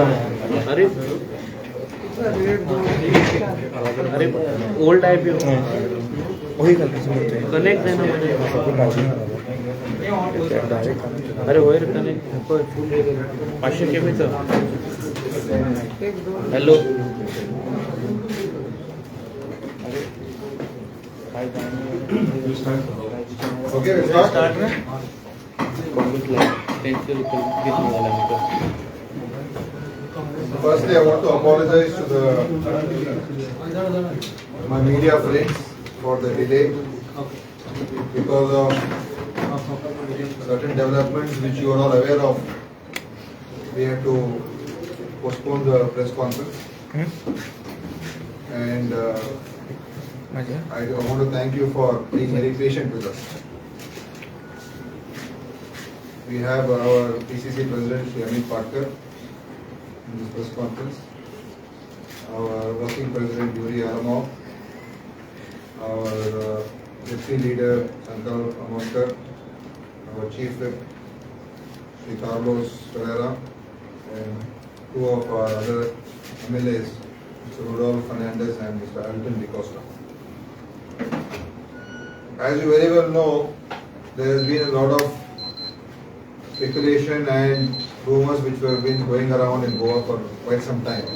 अरे अरे ओल्ड आहे पे वही करते कनेक्ट आहे ना अरे होय रे कनेक्ट 500 केबीचं hello Okay, let's start. Start ना पेन्सिल घेतली मला मी Firstly, I want to apologize to my media friends for the delay because of certain developments which you are all aware of. We had to postpone the press conference, and I want to thank you for being very patient with us. We have our PCC President Shri Amit Patkar in this press conference, our working President Yuri Aramov, our Deputy Leader Shankar Amonkar, our Chief Whip Shri Carlos Ferreira, and two of our other MLAs, Mr. Rodolfo Fernandez and Mr. Alton De Costa. As you very well know, there has been a lot of speculation and rumors which have been going around in Goa for quite some time.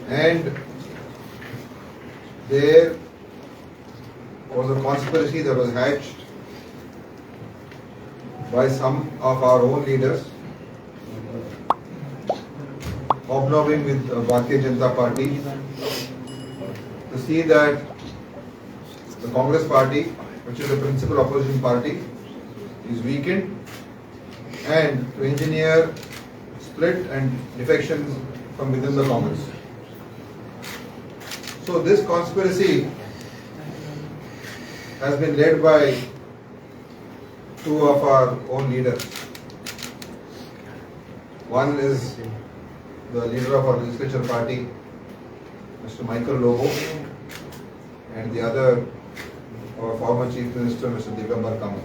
And there was a conspiracy that was hatched by some of our own leaders, hobnobbing with Bharatiya Janata Party, to see that the Congress Party, which is the principal opposition party, is weakened, and to engineer split and defections from within the Congress. So this conspiracy has been led by two of our own leaders. One is the leader of our legislature party, Mr. Michael Lobo, and the other, our former Chief Minister, Mr. Digambar Kamal.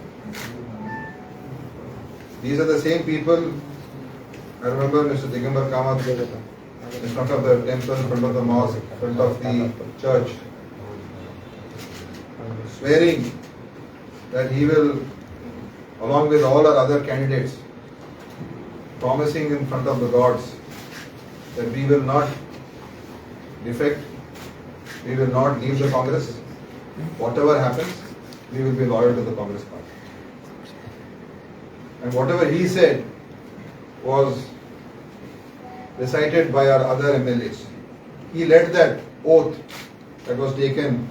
These are the same people. I remember Mr. Digambar Kamal in front of the temple, in front of the mosque, in front of the church, swearing that he will, along with all our other candidates, promising in front of the gods that we will not defect, we will not leave the Congress. Whatever happens, we will be loyal to the Congress party. And whatever he said was recited by our other MLAs. He led that oath that was taken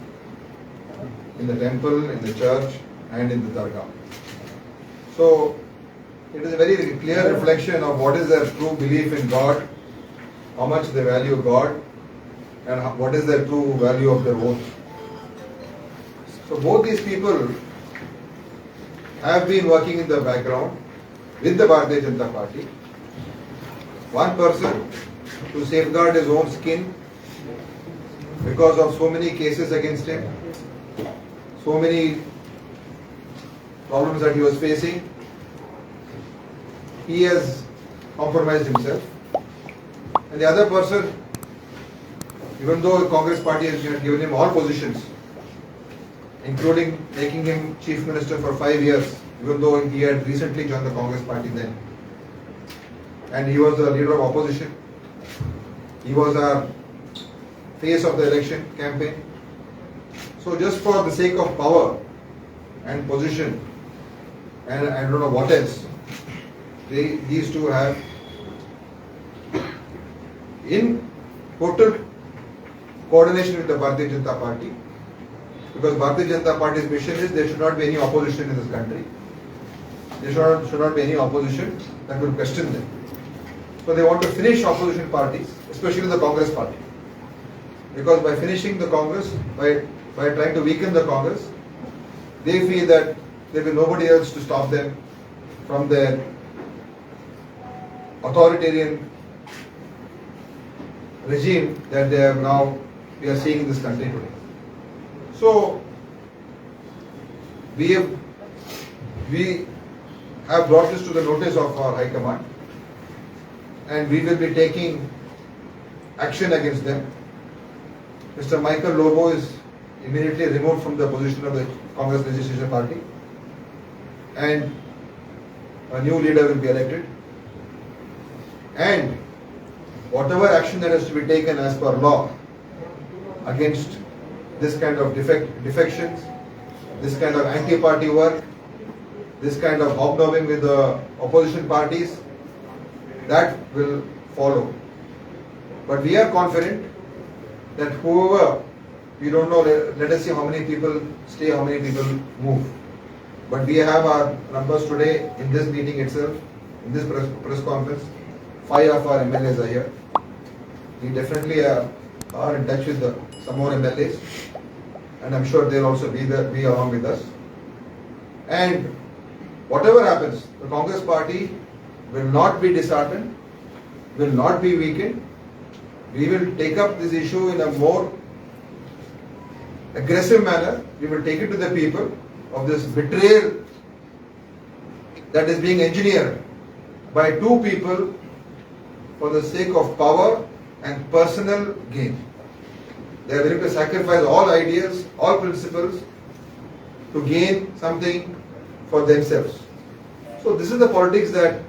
in the temple, in the church, and in the dargah. So, it is a very clear reflection of what is their true belief in God, how much they value God, and what is their true value of their oath. So both these people have been working in the background with the Bharatiya Janata Party. One person to safeguard his own skin because of so many cases against him, so many problems that he was facing. He has compromised himself. And the other person, even though the Congress party has given him all positions, including making him Chief Minister for 5 years, even though he had recently joined the Congress party then. And he was the leader of opposition. He was our face of the election campaign. So just for the sake of power and position, and I don't know what else, these two have, in total coordination with the Bharatiya Janata Party, because Bharatiya Janata Party's mission is there should not be any opposition in this country. There should not be any opposition that will question them. So they want to finish opposition parties, especially the Congress party. Because by finishing the Congress, by trying to weaken the Congress, they feel that there will be nobody else to stop them from their authoritarian regime that we are seeing in this country today. So we have brought this to the notice of our High Command, and we will be taking action against them. Mr. Michael Lobo is immediately removed from the position of the Congress Legislature Party, and a new leader will be elected. And whatever action that has to be taken as per law against this kind of defections, this kind of anti-party work, this kind of hobnobbing with the opposition parties, that will follow. But we are confident that whoever, we don't know, let us see how many people stay, how many people move. But we have our numbers today in this meeting itself, in this press conference. 5 of our MLAs are here. We definitely are in touch with some more MLAs, and I'm sure they'll also be along with us. And whatever happens, the Congress party will not be disheartened, will not be weakened. We will take up this issue in a more aggressive manner. We will take it to the people of this betrayal that is being engineered by two people for the sake of power and personal gain. They are willing to sacrifice all ideas, all principles to gain something for themselves. So this is the politics that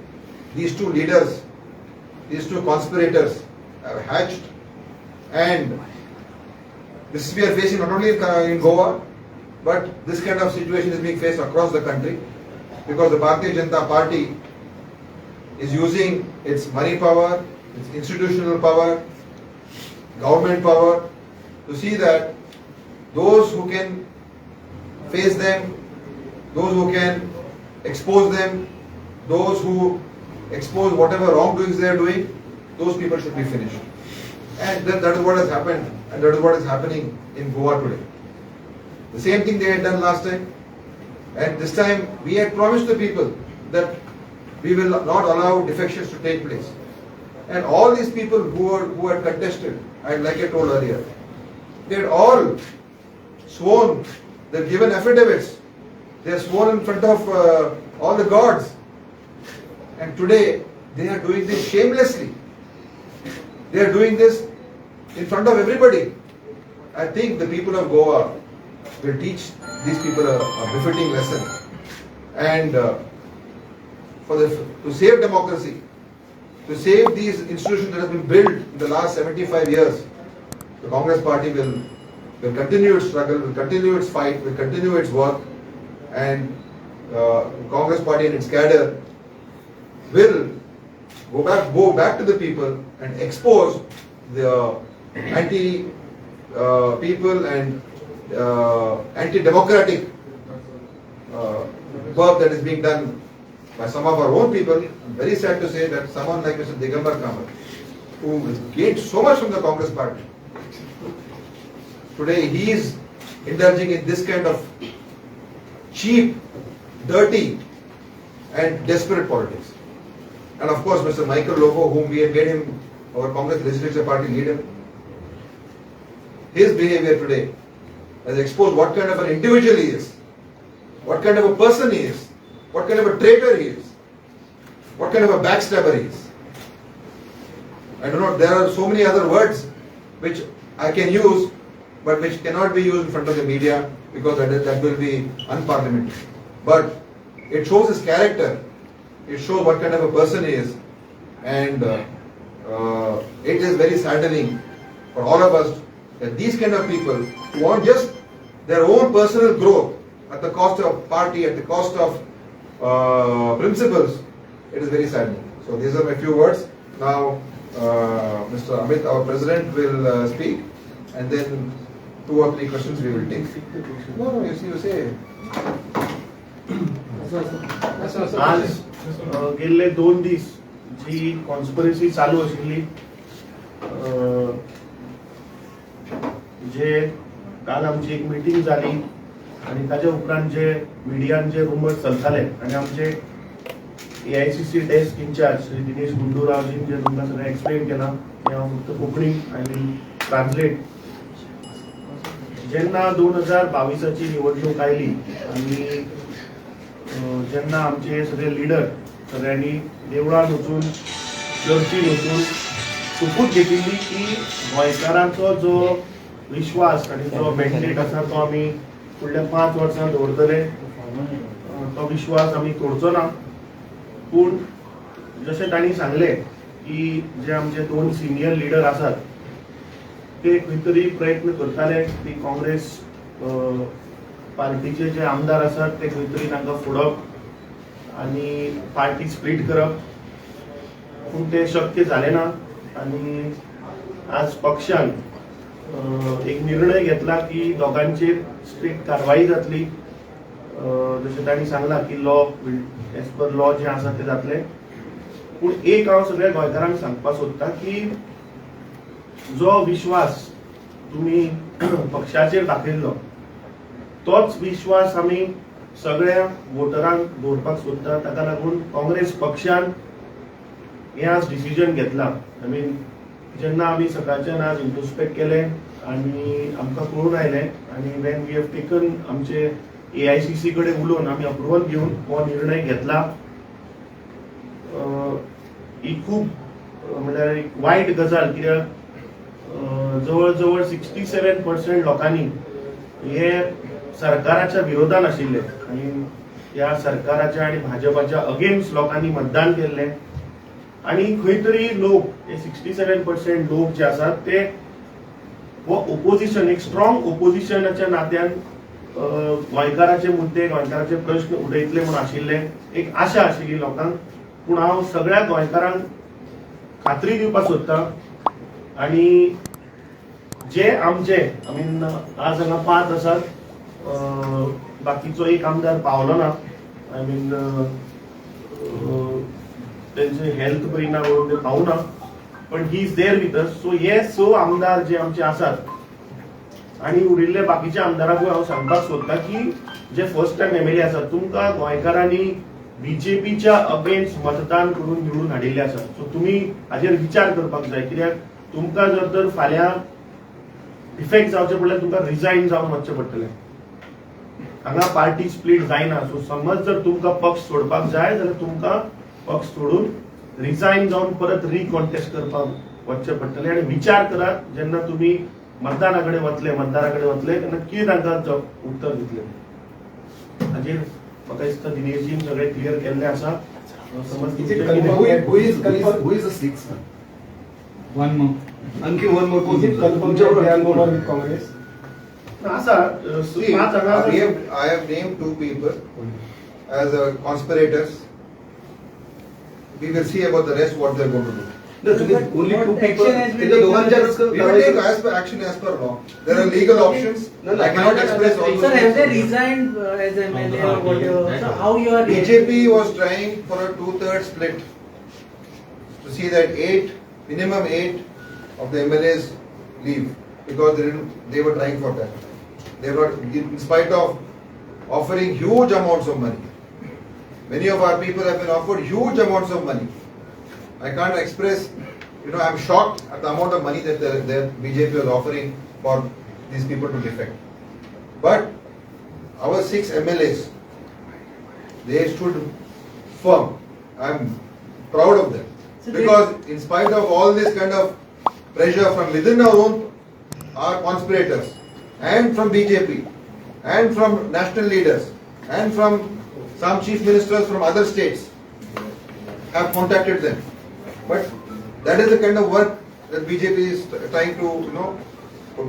these two leaders, these two conspirators have hatched, and this we are facing not only in Goa, but this kind of situation is being faced across the country, because the Bharatiya Janata Party is using its money power, its institutional power, government power, to see that those who can face them, those who can expose them, those who expose whatever wrongdoings they are doing, those people should be finished. And that is what has happened, and that is what is happening in Goa today. The same thing they had done last time, and this time we had promised the people that we will not allow defections to take place. And all these people who had contested, and like I told earlier, they had all sworn, they had given affidavits, they have sworn in front of all the gods, and today they are doing this shamelessly. They are doing this in front of everybody. I think the people of Goa will teach these people a befitting lesson. And to save democracy, to save these institutions that have been built in the last 75 years, the Congress party will continue its struggle, will continue its fight, will continue its work, and Congress party and its cadre will go back to the people and expose the anti-people and anti-democratic work that is being done by some of our own people. I'm very sad to say that someone like Mr. Digambar Kamath, who has gained so much from the Congress party, today he is indulging in this kind of cheap, dirty and desperate politics. And of course Mr. Michael Lobo, whom we had made him our Congress Legislature Party leader, his behavior today has exposed what kind of an individual he is, what kind of a person he is, what kind of a traitor he is, what kind of a backstabber he is. I don't know, there are so many other words which I can use, but which cannot be used in front of the media, because that will be unparliamentary. But it shows his character, it shows what kind of a person he is, and it is very saddening for all of us that these kind of people who want just their own personal growth at the cost of party, at the cost of principles, it is very saddening. So these are my few words. Now Mr. Amit, our president, will speak, and then 2 or 3 questions we will take. No, you say. आज गेले 2 दिवस जी conspiracy चालू आशिल्ली, जे काल आमची एक meeting जाली आणि ताच्या उपरांत जे मिडियान जे रुमर्स चलताले आणि आमचे AICC desk incharge Shri Dinesh गुंडूरावजीन जे तुमकां सगळें एक्सप्लेन केला ते हांव फक्त कोंकणी आय विल ट्रान्सलेट. जेन्ना 2022ची निवडणूक आयली आणि जेन्ना आमचे सगळे लिडर सगळ्यांनी देवळान वचून चर्चीन वचून सुपूत घेतिल्ली की गोंयकारांचो जो विश्वास आनी जो मॅन्डेट आसा तो आमी फुडल्या 5 वर्सां दवरतले. तो विश्वास आमी तोडचो ना. पूण जशें तांणी सांगलें की जे आमचे 2 सिनियर लिडर आसात ते खंय तरी प्रयत्न करताले की काँग्रेस पार्टीचे जे आमदार आसात ते खंय तरी तांकां फोडप आनी पार्टी स्प्लीट करप. पूण ते शक्य जालें ना. आनी आज पक्षान एक निर्णय घेतला की दोगांचेर स्ट्रिक्ट कारवाई जातली. जशें तांणी सांगला की लॉ एज पर लॉ जे आसा ते जातले. पूण एक हांव सगळ्या गोंयकारांक सांगपाक सोदता की जो विश्वास तुमी पक्षाचेर दाखयल्लो तोच विश्वास आमी सगळ्या वोटरांक दवरपाक सोदता. ताका लागून काँग्रेस पक्षान हें आज डिसिजन घेतला. आय मीन जेन्ना आमी सकाळच्यान आज इंट्रोस्पेक्ट केलें आनी आमकां कळून आयलें आनी वेन वी हॅव टेकन आमचे AICC कडेन उलोवन आमी अप्रुवल घेवन हो निर्णय घेतला. ही खूब म्हणल्यार एक वायट गजाल. कित्याक जवळ जवळ 67% लोकांनी हे सरकाराच्या विरोधान आशिल्ले आनी ह्या सरकाराच्या आनी भाजपाच्या अगेन्स्ट लोकांनी मतदान केल्लें. आनी खंय तरी लोक हे 67% लोक जे आसात ते हो ओपोजिशन एक स्ट्रॉंग ओपोजिशनाच्या नात्यान गोंयकाराचे मुद्दे गोंयकाराचे प्रश्न उडयतले म्हूण आशिल्ले. एक आशा आशिल्ली लोकांक. पूण हांव सगळ्या गोंयकारांक खात्री दिवपाक सोदता आनी जे आमचे आय मीन आज हांगा 5 आसात. बाकीचो एक आमदार पावलो ना. आय मीन तेंचे हेल्थ बरी ना म्हणून ते पावूना. पण he is there with us. So हे 6 आमदार जे आमचे आसात आनी उरिल्ले बाकीच्या आमदारांकूय हांव सांगपाक सोदता की जे फर्स्ट टायम MLA आसात तुमकां गोंयकारांनी BJPच्या अगेन्स्ट मतदान करून निवडून हाडिल्ले आसा. सो तुमी हाजेर विचार करपाक जाय. कित्याक तुमकां जर तर फाल्यां इफेक्ट जावचे पडल्यार तुमकां रिजायन जावन वचचें पडटलें. हांगा पार्टी स्प्लीट जायना. सो समज जर तुमकां पक्ष सोडपाक जाय जाल्यार तुमकां पक्ष सोडून रिजायन जावन परत रिकॉन्टेस्ट करपाक वचचें पडटलें. आनी विचार करात जेन्ना तुमी मतदारा कडेन वतले तेन्ना कितें तांकां उत्तर दितले. हाजेर म्हाका दिसता दिनेशजीन सगळें क्लियर केल्लें आसा. समज Who is the sixth? One more. Anki, one more. Is it confirmed that they are no more with Congress? आसा See, 5 हांगा I have named 2 people as conspirators. We will see about the rest what they are going to do. Only 2 people. We will take action as per law. There are legal options. I cannot express all those Sir, have they things. resigned as MLA or whatever? So how you are BJP was trying for a 2/3 split to see that minimum 8 of the MLAs leave because they were trying for that. They were, in spite of offering huge amounts of money. Many of our people have been offered huge amounts of money. I can't express, I'm shocked at the amount of money that the BJP was offering for these people to defect. But our 6 MLAs, they stood firm. I'm proud of them. Because in spite of all this kind of pressure from within our conspirators, and from BJP, and from national leaders, and from some chief ministers from other states, have contacted them. But that is the kind of work that BJP is trying to,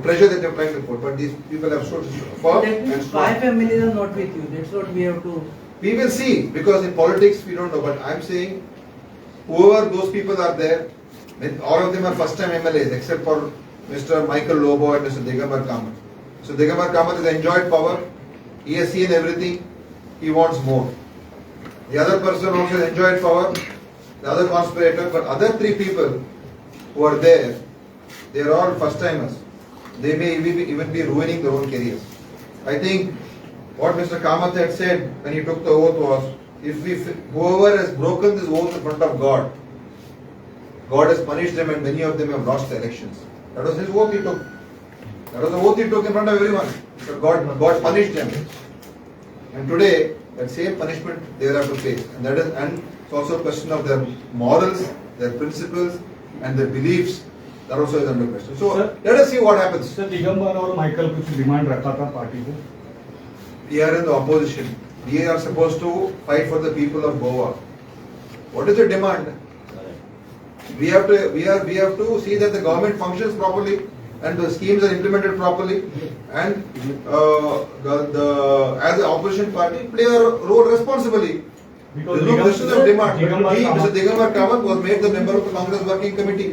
pressure that they are trying to put. But these people have stood firm and strong. 5 MLAs are not with you. That's what we have to. We will see, because in politics we don't know. But I'm saying, whoever those people are there, all of them are first-time MLAs, except for Mr. Michael Lobo and Mr. Digambar Kamath. So Digambar Kamath has enjoyed power. He has seen everything. He wants more. The other person also has enjoyed power. The other conspirator, but other 3 people who are there, they are all first-timers. They may even be ruining their own careers. I think what Mr. Kamath had said when he took the oath was, whoever has broken this oath in front of God, God has punished them and many of them have lost the elections. That was his oath he took. That was the oath he took in front of everyone. But God punished them. And today, that same punishment they will have to face. And it's also a question of their morals their principles and their beliefs, that also is under question. So Sir- let us see what happens. Sir Digambar और Michael कुछ demand रखा था party को. We are in the opposition. We are supposed to fight for the people of Goa. What is the demand? We have to see that the government functions properly and the schemes are implemented properly, and as the opposition party play a role responsibly. Because There is no question of demand. Digambar He, Kamath- Mr. Digambar Kamath was made the member of the Congress Working Committee.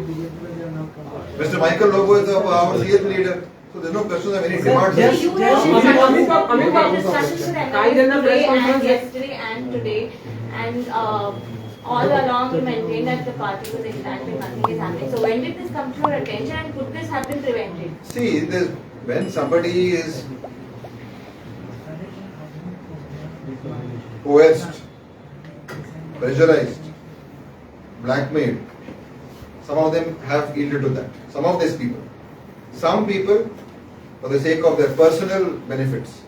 Mr. Michael Lobo is our CS leader. So there is no question of any demands. just- You just- have Amit had discussions with MLA today and yesterday and today, and all along you maintained that the party was intact and nothing is happening. So when did this come to your attention and could this have been prevented? See, when somebody is coerced, pressurized, blackmailed, some of them have yielded to that. Some of these people. Some people, for the sake of their personal benefits,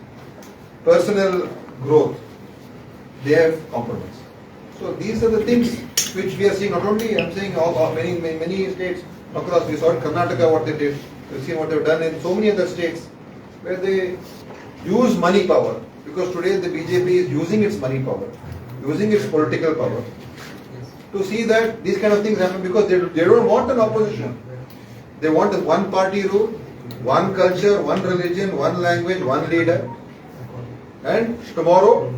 personal growth, they have compromised. So these are the things which we are seeing. Not only I'm saying all many states across. We saw in Karnataka what they did. We've seen what they've done in so many other states where they use money power, because today the BJP is using its money power, using its political power to see that these kind of things happen, because they don't want an opposition. They want a one party rule, one culture, one religion, one language, one leader. And tomorrow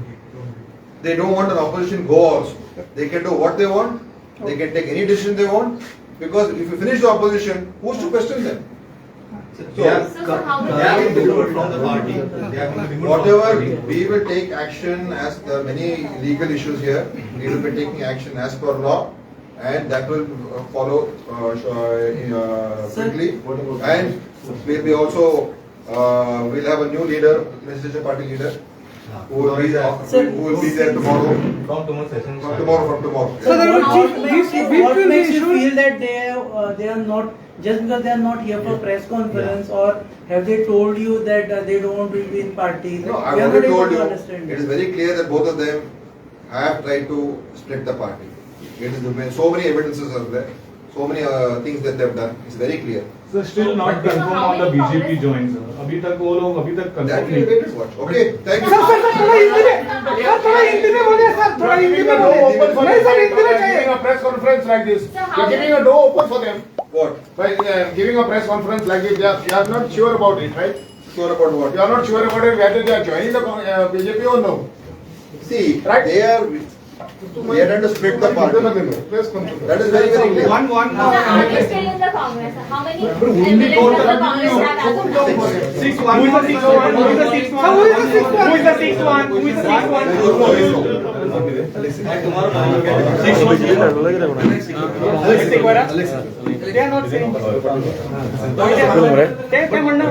they don't want an opposition go also. They can do what they want, they can take any decision they want, because if you finish the opposition, who's to question them? So how will They have you been removed from the party. They have been removed Whatever, from the party. we will take action as there are many legal issues here. We will be taking action as per law, and that will follow quickly. And we'll be also, we'll have a new leader, legislature party leader, who will be there tomorrow. From tomorrow session. From tomorrow. So then what makes you feel that they are not, just because they are not here for press conference, or have they told you that they don't want to be in party? No, We I've are not already able told to you, understand it is this. very clear that both of them have tried to split the party. It is, so many evidences are there, so many things that they have done, it's very clear. So still not confirmed on the BJP joins. अभी तक वो लोग अभी तक That confirm we will नहीं. wait and watch. Okay, thank you. थोड़ा हिंदी में बोलिए सर, थोड़ा हिंदी में बोलिए. नहीं सर, हिंदी में चाहिए. Giving a press conference like this, So how you're giving will- a door open for them. What? By giving a press conference like this, they are not sure about it, right? Sure about what? You are not sure about it, whether they are joining the BJP or no. See, Right. they are trying to split the party. Press conference. That is very, very clear. One. So are they still in the Congress? How many only MLAs told of the that Congress have as of now? 6-1. Who is the 6-1? Who is the 6-1? Who is the 6-1? Who is the 6-1? Who is the 6-1? They are not saying. ते म्हणणं